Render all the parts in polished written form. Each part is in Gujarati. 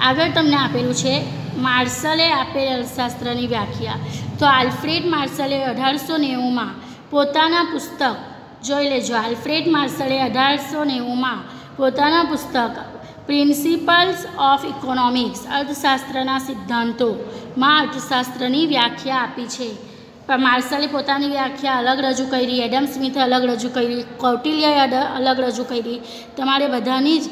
આગળ તમને આપેલું છે માર્શલે આપેલ અર્થશાસ્ત્રની વ્યાખ્યા। તો આલ્ફ્રેડ માર્શલે 1890માં પોતાના પુસ્તક જોઈ લેજો। આલ્ફ્રેડ માર્શલે 1890માં પોતાના પુસ્તક પ્રિન્સિપલ્સ ઓફ ઇકોનોમિક્સ અર્થશાસ્ત્રના સિદ્ધાંતોમાં અર્થશાસ્ત્રની વ્યાખ્યા આપી છે। પણ માર્શલે પોતાની વ્યાખ્યા અલગ રજૂ કરી, એડમ સ્મિથે અલગ રજૂ કરી, કૌટિલ્યએ અલગ રજૂ કરી। તમારે બધાની જ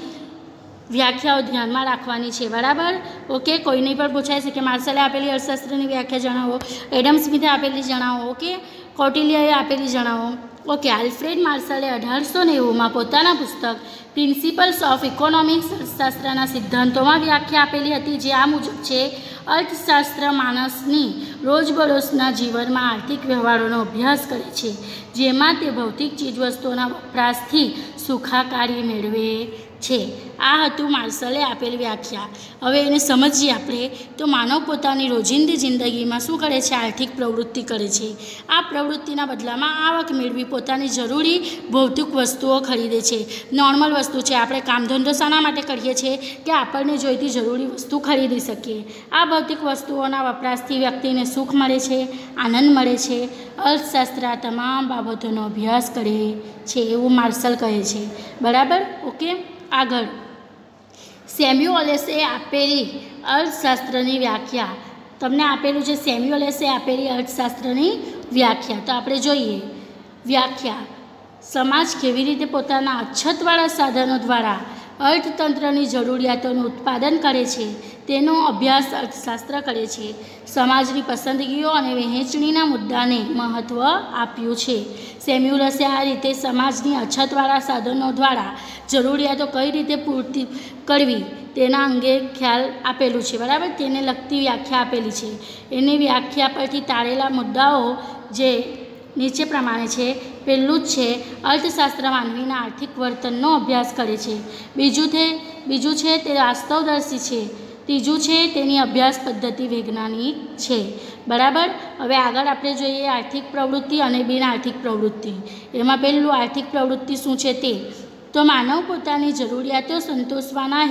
વ્યાખ્યાઓ ધ્યાનમાં રાખવાની છે, બરાબર? ઓકે, કોઈને પણ પૂછાય છે કે માર્શલે આપેલી અર્થશાસ્ત્રની વ્યાખ્યા જણાવો, એડમ સ્મિથે આપેલી જણાવો, ઓકે, કૌટિલ્યએ આપેલી જણાવો। ઓકે, આલ્ફ્રેડ માર્શલે 1890માં પોતાના પુસ્તક પ્રિન્સિપલ્સ ઓફ ઇકોનોમિક્સ અર્થશાસ્ત્રના સિદ્ધાંતોમાં વ્યાખ્યા આપેલી હતી, જે આ મુજબ છે: અર્થશાસ્ત્ર માણસની રોજબરોજના જીવનમાં આર્થિક વ્યવહારોનો અભ્યાસ કરે છે, જેમાં તે ભૌતિક ચીજવસ્તુઓના વપરાશથી સુખાકારી મેળવે છે। આ હતું માર્શલે આપેલ વ્યાખ્યા। હવે એને સમજીએ આપણે તો માનવ પોતાની રોજિંદી જિંદગીમાં શું કરે છે? આર્થિક પ્રવૃત્તિ કરે છે। આ પ્રવૃત્તિના બદલામાં આવક મેળવી પોતાની જરૂરી ભૌતિક વસ્તુઓ ખરીદે છે। નોર્મલ વસ્તુ છે, આપણે કામ ધંધો શાના માટે કરીએ છીએ કે આપણને જોઈતી જરૂરી વસ્તુ ખરીદી શકીએ। આ ભૌતિક વસ્તુઓના વપરાશથી વ્યક્તિને સુખ મળે છે, આનંદ મળે છે। અર્થશાસ્ત્ર આ તમામ બાબતોનો અભ્યાસ કરે છે એવું માર્શલ કહે છે, બરાબર? ઓકે, આગળ સેમ્યુઅલેસે આપેલી અર્થશાસ્ત્રની વ્યાખ્યા તમને આપેલું છે। સેમ્યુઅલેસે આપેલી અર્થશાસ્ત્રની વ્યાખ્યા તો આપણે જોઈએ। વ્યાખ્યા: સમાજ કેવી રીતે પોતાના અછતવાળા સાધનો દ્વારા અર્થતંત્રની જરૂરિયાતોનું ઉત્પાદન કરે છે તેનો અભ્યાસ અર્થશાસ્ત્ર કરે છે। સમાજની પસંદગીઓ અને વહેંચણીના મુદ્દાને મહત્ત્વ આપ્યું છે। સેમ્યુઅલેસે આ રીતે સમાજની અછતવાળા સાધનો દ્વારા જરૂરિયાતો કઈ રીતે પૂર્તિ કરવી તેના અંગે ખ્યાલ આપેલું છે, બરાબર? તેને લગતી વ્યાખ્યા આપેલી છે। એની વ્યાખ્યા પરથી તારેલા મુદ્દાઓ જે નીચે પ્રમાણે છે। પહેલું જ છે અર્થશાસ્ત્ર માનવીના આર્થિક વર્તનનો અભ્યાસ કરે છે। બીજું છે તે વાસ્તવદર્શી છે। ત્રીજું છે તેની અભ્યાસ પદ્ધતિ વૈજ્ઞાનિક છે, બરાબર? હવે આગળ આપણે જોઈએ આર્થિક પ્રવૃત્તિ અને બિન આર્થિક પ્રવૃત્તિ। એમાં પહેલું આર્થિક પ્રવૃત્તિ શું છે તે તો માનવ પોતાની જરૂરિયાતો સંતોષવાના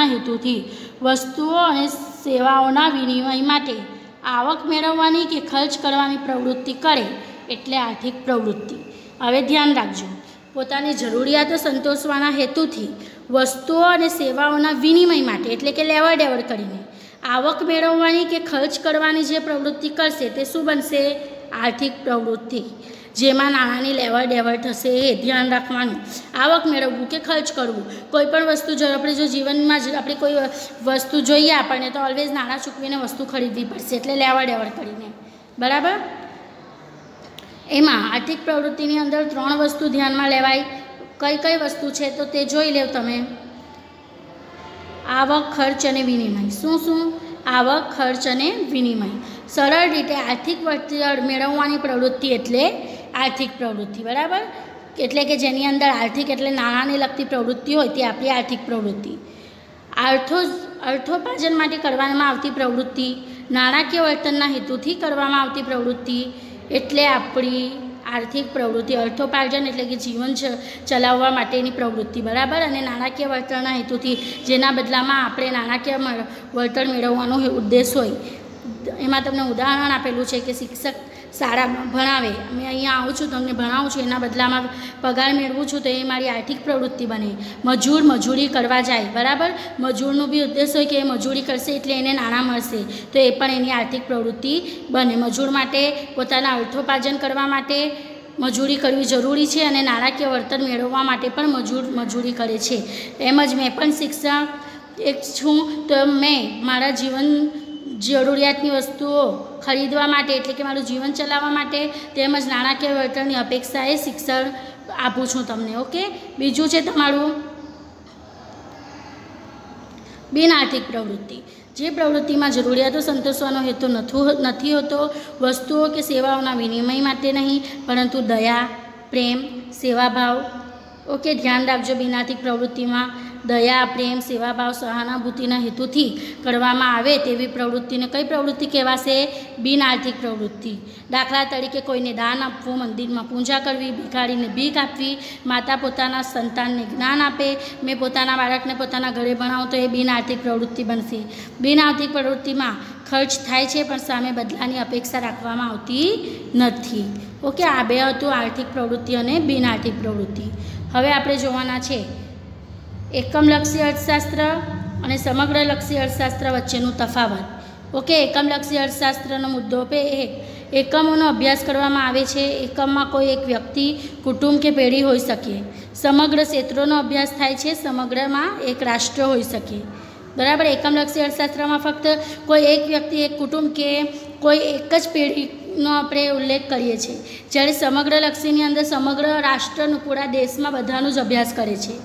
હેતુથી વસ્તુઓ અને સેવાઓના વિનિમય માટે આવક મેળવવાની કે ખર્ચ કરવાની પ્રવૃત્તિ કરે એટલે આર્થિક પ્રવૃત્તિ। હવે ધ્યાન રાખજો, પોતાની જરૂરિયાતો સંતોષવાના હેતુથી વસ્તુઓ અને સેવાઓના વિનિમય માટે એટલે કે લેવડ દેવડ કરીને આવક મેળવવાની કે ખર્ચ કરવાની જે પ્રવૃત્તિ કરશે તે શું બનશે? આર્થિક પ્રવૃત્તિ। જેમાં નાણાંની લેવડ દેવડ થશે એ ધ્યાન રાખવાનું। આવક મેળવવું કે ખર્ચ કરવું, કોઈ પણ વસ્તુ આપણે જો જીવનમાં જ આપણે કોઈ વસ્તુ જોઈએ આપણને તો ઓલવેઝ નાણાં ચૂકવીને વસ્તુ ખરીદવી પડશે, એટલે લેવડ દેવડ કરીને, બરાબર? એમાં આર્થિક પ્રવૃત્તિની અંદર 3 વસ્તુ ધ્યાનમાં લેવાય। કઈ વસ્તુ છે તો તે જોઈ લેવ તમે। આવક, ખર્ચ અને વિનિમય। શું? આવક, ખર્ચ અને વિનિમય। સરળ રીતે આર્થિક વળતર મેળવવાની પ્રવૃત્તિ એટલે આર્થિક પ્રવૃત્તિ, બરાબર? એટલે કે જેની અંદર આર્થિક એટલે નાણાંને લગતી પ્રવૃત્તિ હોય તે આપણી આર્થિક પ્રવૃત્તિ। અર્થોપાર્જન માટે કરવામાં આવતી પ્રવૃત્તિ, નાણાકીય વર્તનના હેતુથી કરવામાં આવતી પ્રવૃત્તિ એટલે આપણી આર્થિક પ્રવૃત્તિ। અર્થોપાર્જન એટલે કે જીવન ચલાવવા માટેની પ્રવૃત્તિ, બરાબર? અને નાણાકીય વળતરના હેતુથી જેના બદલામાં આપણે નાણાકીય વળતર મેળવવાનો ઉદ્દેશ હોય। એમાં તમને ઉદાહરણ આપેલું છે કે શિક્ષક શાળામાં ભણાવે, મેં અહીંયા આવું છું, તમને ભણાવું છું, એના બદલામાં પગાર મેળવું છું તો એ મારી આર્થિક પ્રવૃત્તિ બને। મજૂરી કરવા જાય, બરાબર? મજૂરનો બી ઉદ્દેશ હોય કે એ મજૂરી કરશે એટલે એને નાણાં મળશે, તો એ પણ એની આર્થિક પ્રવૃત્તિ બને। મજૂર માટે પોતાના અર્થોપાર્જન કરવા માટે મજૂરી કરવી જરૂરી છે અને નાણાકીય વળતર મેળવવા માટે પણ મજૂરી કરે છે। એમ જ મેં પણ શિક્ષક છું તો મેં મારા જીવન જરૂરિયાતની વસ્તુઓ ખરીદવા માટે એટલે કે મારું જીવન ચલાવવા માટે તેમજ નાણાકીય વળતરની અપેક્ષાએ શિક્ષણ આપું છું તમને, ઓકે? બીજું છે તમારું બિન આર્થિક પ્રવૃત્તિ। જે પ્રવૃત્તિમાં જરૂરિયાતો સંતોષવાનો હેતુ નથી હોતો, વસ્તુઓ કે સેવાઓના વિનિમય માટે નહીં પરંતુ દયા, પ્રેમ, સેવાભાવ, ઓકે? ધ્યાન રાખજો બિન આર્થિક પ્રવૃત્તિમાં दया, प्रेम, सेवाभाव, सहानुभूतिना हेतुथी करवामां आवे तेवी प्रवृत्तिने कई प्रवृत्ति कहेवाशे? बिन आर्थिक प्रवृत्ति। दाखला तरीके कोईने दान आपवुं, मंदिरमां पूजा करवी, भीखारीने भीख आपवी, माता पोताना संतानने ज्ञान आपे, मैं पोताना बाळकने पोताना घरे भणावुं तो ए बिन आर्थिक प्रवृत्ति बनशे। बिन आर्थिक प्रवृत्तिमां खर्च थाय छे पण सामे बदलानी अपेक्षा राखवामां आवती नथी। ओके, आ बे हतुं आर्थिक प्रवृत्ति अने बिन आर्थिक प्रवृत्ति। हवे आपणे जोवाना छे एकमलक्षी अर्थशास्त्र अने समग्रलक्षी अर्थशास्त्र वच्चेनो तफावत। ओके, एकमलक्षी अर्थशास्त्रनो मुद्दो पे एकमोनो अभ्यास करवामां आवे छे। एकममां कोई एक व्यक्ति, कुटुंब के पेढ़ी होई शके। समग्र क्षेत्रोनो अभ्यास थाय छे, समग्रमां एक राष्ट्र होई शके। बराबर, एकमलक्षी अर्थशास्त्रमां फक्त कोई एक व्यक्ति, एक कुटुंब के कोई एक ज पेढ़ीनो आपणे उल्लेख करीए छीए, ज्यारे समग्रलक्षीनी अंदर समग्र राष्ट्रनो पूरा देशमां बधानो ज अभ्यास करे छे।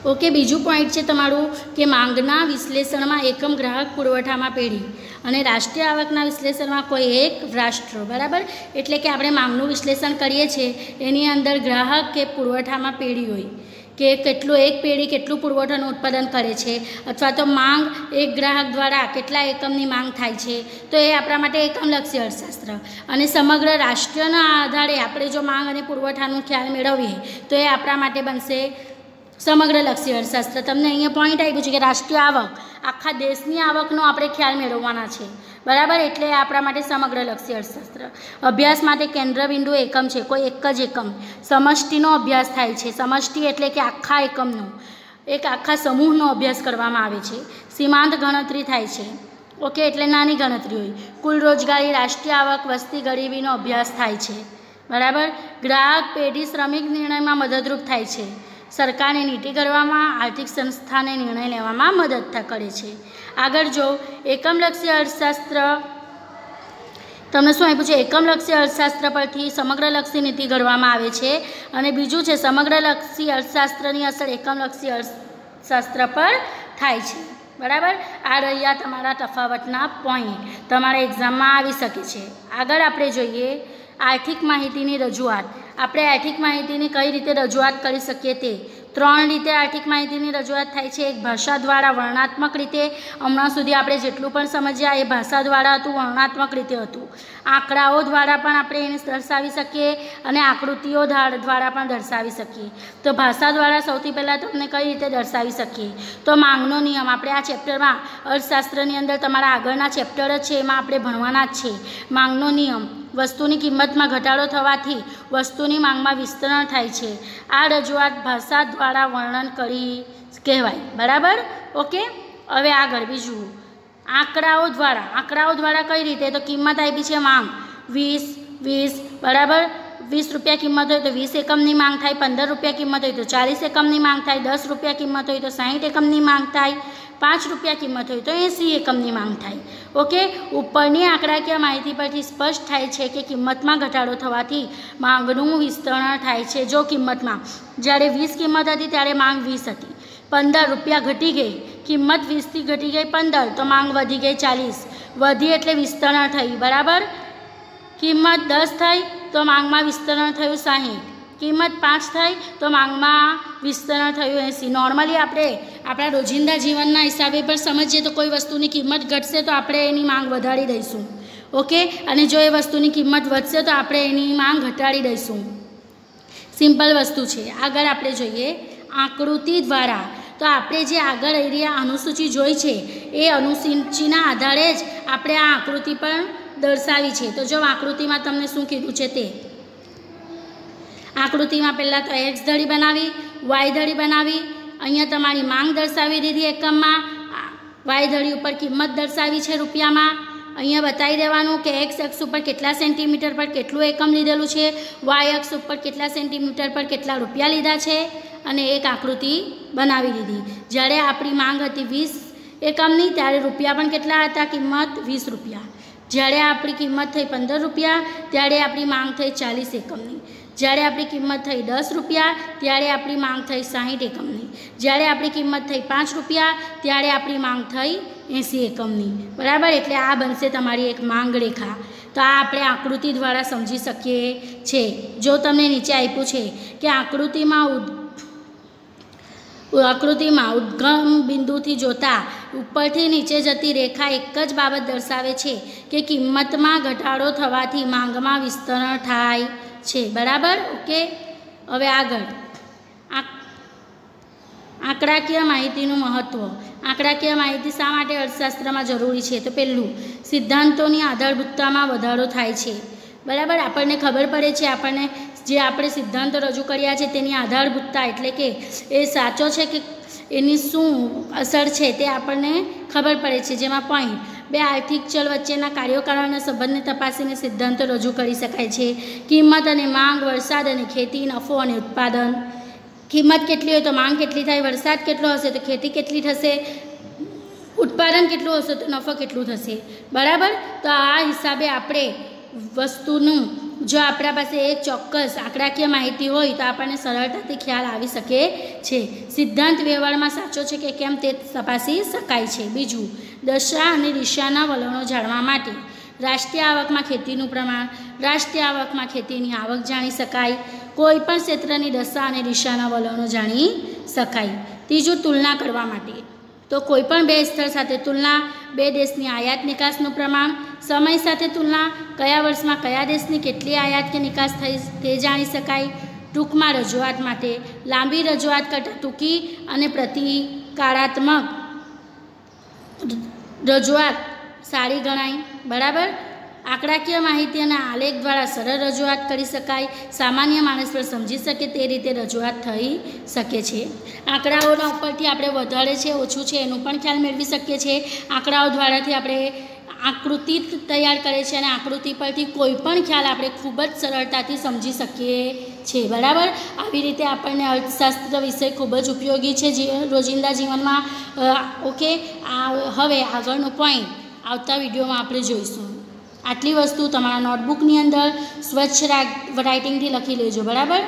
ओके, बीजू पॉइंट है तमारू कि मांगना विश्लेषण में एकम ग्राहक पुरवठा में पेढ़ी और राष्ट्रीय आवकना विश्लेषण में कोई एक राष्ट्र। बराबर, एटले कि आपणे मांगनु विश्लेषण करीए छीए एनी अंदर ग्राहक के पुरवठा में पेढ़ी होय कि केटलू एक पेढ़ी केटलू पुरवठानुं उत्पादन करे छे, अथवा तो मांग एक ग्राहक द्वारा केटला एकमनी मांग थाय छे, तो ये आपणा माटे एकमलक्षी अर्थशास्त्र। अने समग्र राष्ट्रना आधारे आपणे जो मांग अने पुरवठानो ख्याल मेळवीए तो ये आपणा माटे बनशे समग्रलक्षी अर्थशास्त्र। तमने अहींया पॉइंट आप्युं छे कि राष्ट्रीय आवक आखा देशनी आवकनो आपणे ख्याल मेळववाना छे। बराबर, एटले आपणा माटे समग्रलक्षी अर्थशास्त्र। अभ्यास माटे केंद्रबिंदु एकम छे, कोई एक ज एकम। समष्टिनो अभ्यास थाय छे। समष्टि एटले कि आखा एकमनो, एक आखा समूहनो अभ्यास करवामां आवे छे। सीमांत गणतरी थाय छे। ओके, एटले नानी गणतरी होय। कुल रोजगारी, राष्ट्रीय आवक, वस्ती गरीबीनो अभ्यास थाय छे। बराबर, ग्राहक पेढ़ी श्रमिक निर्णयमां मददरूप थाय छे। सरकार ने नीति करवामां, आर्थिक संस्था ने निर्णय लेवामां मदद करे छे। आगळ जो एकमलक्षी अर्थशास्त्र तमने शुं आप्युं छे? एकमलक्षी अर्थशास्त्र परथी समग्रलक्षी नीति घडवामां आवे छे अने बीजुं छे समग्रलक्षी अर्थशास्त्रनी असर एकमलक्षी अर्थशास्त्र पर थाय छे। बराबर, आ रह्या तमारा तफावतना पॉइंट तमारा एक्जाममां आवी शके छे। आगळ आपणे जोईए आर्थिक माहितीनी रजूआत। આપણે આર્થિક માહિતીની કઈ રીતે રજૂઆત કરી શકીએ તે 3 રીતે આર્થિક માહિતીની રજૂઆત થાય છે। એક ભાષા દ્વારા, વર્ણનાત્મક રીતે। હમણાં સુધી આપણે જેટલું પણ સમજ્યા એ ભાષા દ્વારા હતું, વર્ણનાત્મક રીતે હતું। આંકડાઓ દ્વારા પણ આપણે એને દર્શાવી શકીએ અને આકૃતિઓ દ્વારા પણ દર્શાવી શકીએ। તો ભાષા દ્વારા સૌથી પહેલાં તમને કઈ રીતે દર્શાવી શકીએ? તો માંગનો નિયમ આપણે આ ચેપ્ટરમાં અર્થશાસ્ત્રની અંદર તમારા આગળના ચેપ્ટર જ છે એમાં આપણે ભણવાના જ છે। માંગનો નિયમ, वस्तुनी किंमत में घटाडो थवाथी वस्तुनी मांग में विस्तरण थाय छे। आ रजूआत भाषा द्वारा वर्णन करी कहेवाय। बराबर, ओके। हवे आगळ बीजुं आंकड़ाओ द्वारा कई रीते? तो किंमत आपी छे मांग 20। बराबर, 20 रुपया किंमत हो तो 20 एकमनी मांग थाय। 15 रुपया किंमत हो तो 40 एकमनी मांग थाय। 10 रुपया किंमत हो तो 60 एकमनी मांग थाय। 5 रुपया किंमत हो तो 80 एकमनी मांग थाय। ओके, उपरनी आंकड़ाकीय माहिती परथी स्पष्ट थाय छे कि किंमत में घटाडो थवाथी मांगनुं विस्तरण थाय छे। जो किंमत में ज्यारे 20 किंमत हती त्यारे मांग 20 हती। 15 रुपया घटी गई, किंमत 20 थी घटी गई 15 तो मांग वधी गई 40। वधी एटले विस्तरण थयुं। बराबर, किंमत 10 थई तो मांग में विस्तरण थयुं 60। किंमत 5 थई तो मांग में विस्तरण थयुं 80। नॉर्मली आपणे आपणा रोजिंदा जीवनना हिसाबे पर समझीए तो कोई वस्तुनी किंमत घटशे तो आपणे एनी मांग वधारी दईशुं। ओके, अने जो ए वस्तुनी किंमत वधशे तो आपणे एनी मांग घटाडी दईशुं। सिम्पल वस्तु छे। आगळ आपणे जोईए आकृति द्वारा। तो आपणे जे आगळ एरिया अनुसूची जोई छे ए अनुसूचीना आधारे ज आपणे आ आकृति पण दर्शावी छे। तो जो आकृतिमां तमने शुं कीधुं छे ते आकृति में पहला तो एक्स धड़ी बनावी, वाय धड़ी बनावी। अहींया तमारी मांग दर्शावी दीधी एकम में। वाय धड़ी पर किंमत दर्शावी छे रुपया में। अहींया बताई देवानुं कि एक्स अक्ष पर केटला सेंटीमीटर पर केटलुं एकम लीधेलुं छे, वाय अक्ष पर केटला सेंटीमीटर पर केटला रुपया लीधा छे अने एक आकृति बनावी दीधी। ज्यारे आपणी मांग हती 20 एकमनी त्यारे रुपया पण केटला हता? किंमत 20 रुपया। ज्यारे आपणी किंमत थई 15 रुपया त्यारे आपणी मांग थई 40 एकमनी। ज्यारे आपणी किंमत थई 10 रुपया त्यारे आपणी मांग थई 60 एकमनी। ज्यारे आपणी किंमत थई 5 रुपया त्यारे आपणी मांग थई 80 એકમની, બરાબર। એટલે આ બનશે તમારી એક માંગ રેખા। તો આ આપણે આકૃતિ દ્વારા સમજી શકીએ છીએ। જો તમને નીચે આપ્યું છે કે આકૃતિમાં ઉદ્ગમ બિંદુથી જોતા ઉપરથી નીચે જતી રેખા એક જ બાબત દર્શાવે છે કે કિંમતમાં ઘટાડો થવાથી માંગમાં વિસ્તરણ થાય છે, બરાબર। ઓકે, હવે આગળ આંકડાકીય માહિતીનું મહત્ત્વ। આંકડાકીય માહિતી શા માટે અર્થશાસ્ત્રમાં જરૂરી છે? તો પહેલું, સિદ્ધાંતોની આધારભૂતતામાં વધારો થાય છે, બરાબર। આપણને ખબર પડે છે, આપણને જે આપણે સિદ્ધાંતો રજૂ કર્યા છે તેની આધારભૂતતા એટલે કે એ સાચો છે કે એની શું અસર છે તે આપણને ખબર પડે છે। જેમાં પોઈન્ટ 2, આર્થિક ચલ વચ્ચેના કાર્યકારણના સંબંધને તપાસીને સિદ્ધાંતો રજૂ કરી શકાય છે। કિંમત અને માંગ, વરસાદ અને ખેતી, નફો અને ઉત્પાદન। કિંમત કેટલી હોય તો માંગ કેટલી થાય, વરસાદ કેટલો હશે તો ખેતી કેટલી થશે, ઉત્પાદન કેટલું હશે તો નફો કેટલું થશે, બરાબર। તો આ હિસાબે આપણે વસ્તુનું જો આપણા પાસે એક ચોક્કસ આંકડાકીય માહિતી હોય તો આપણને સરળતાથી ખ્યાલ આવી શકે છે। સિદ્ધાંત વ્યવહારમાં સાચો છે કે કેમ તે તપાસી શકાય છે। બીજું, દશા અને દિશાના વલણો જાણવા માટે રાષ્ટ્રીય આવકમાં ખેતીનું પ્રમાણ, રાષ્ટ્રીય આવકમાં ખેતીની આવક જાણી શકાય। કોઈ પણ ક્ષેત્રની દશા અને દિશાના વલણો જાણી શકાય। ત્રીજું, તુલના કરવા માટે તો કોઈ પણ બે સ્થળ સાથે તુલના, બે દેશની આયાત નિકાસનું પ્રમાણ, સમય સાથે તુલના, કયા વર્ષમાં કયા દેશની કેટલી આયાત કે નિકાસ થઈ તે જાણી શકાય। ટૂંકમાં રજૂઆત માટે લાંબી રજૂઆત કરતાં ટૂંકી અને પ્રતિકારાત્મક રજૂઆત સારી ગણાય, બરાબર। આંકડાકીય માહિતી અને આલેખ દ્વારા સરળ રજૂઆત કરી શકાય, સામાન્ય માણસ પર સમજી શકે તે રીતે રજૂઆત થઈ શકે છે। આંકડાઓના ઉપરથી આપણે વધારે છે ઓછું છે એનું પણ ખ્યાલ મેળવી શકીએ છીએ। આંકડાઓ દ્વારાથી આપણે આકૃતિ તૈયાર કરે છે અને આકૃતિ પરથી કોઈ પણ ખ્યાલ આપણે ખૂબ જ સરળતાથી સમજી શકીએ છીએ, બરાબર। આવી રીતે આપણને અર્થશાસ્ત્ર વિષય ખૂબ જ ઉપયોગી છે રોજિંદા જીવનમાં। ઓકે, હવે આગળનું પોઈન્ટ આવતા વિડીયોમાં આપણે જોઈશું। આટલી વસ્તુ તમારા નોટબુકની અંદર સ્વચ્છ રાઇટિંગથી લખી લેજો, બરાબર।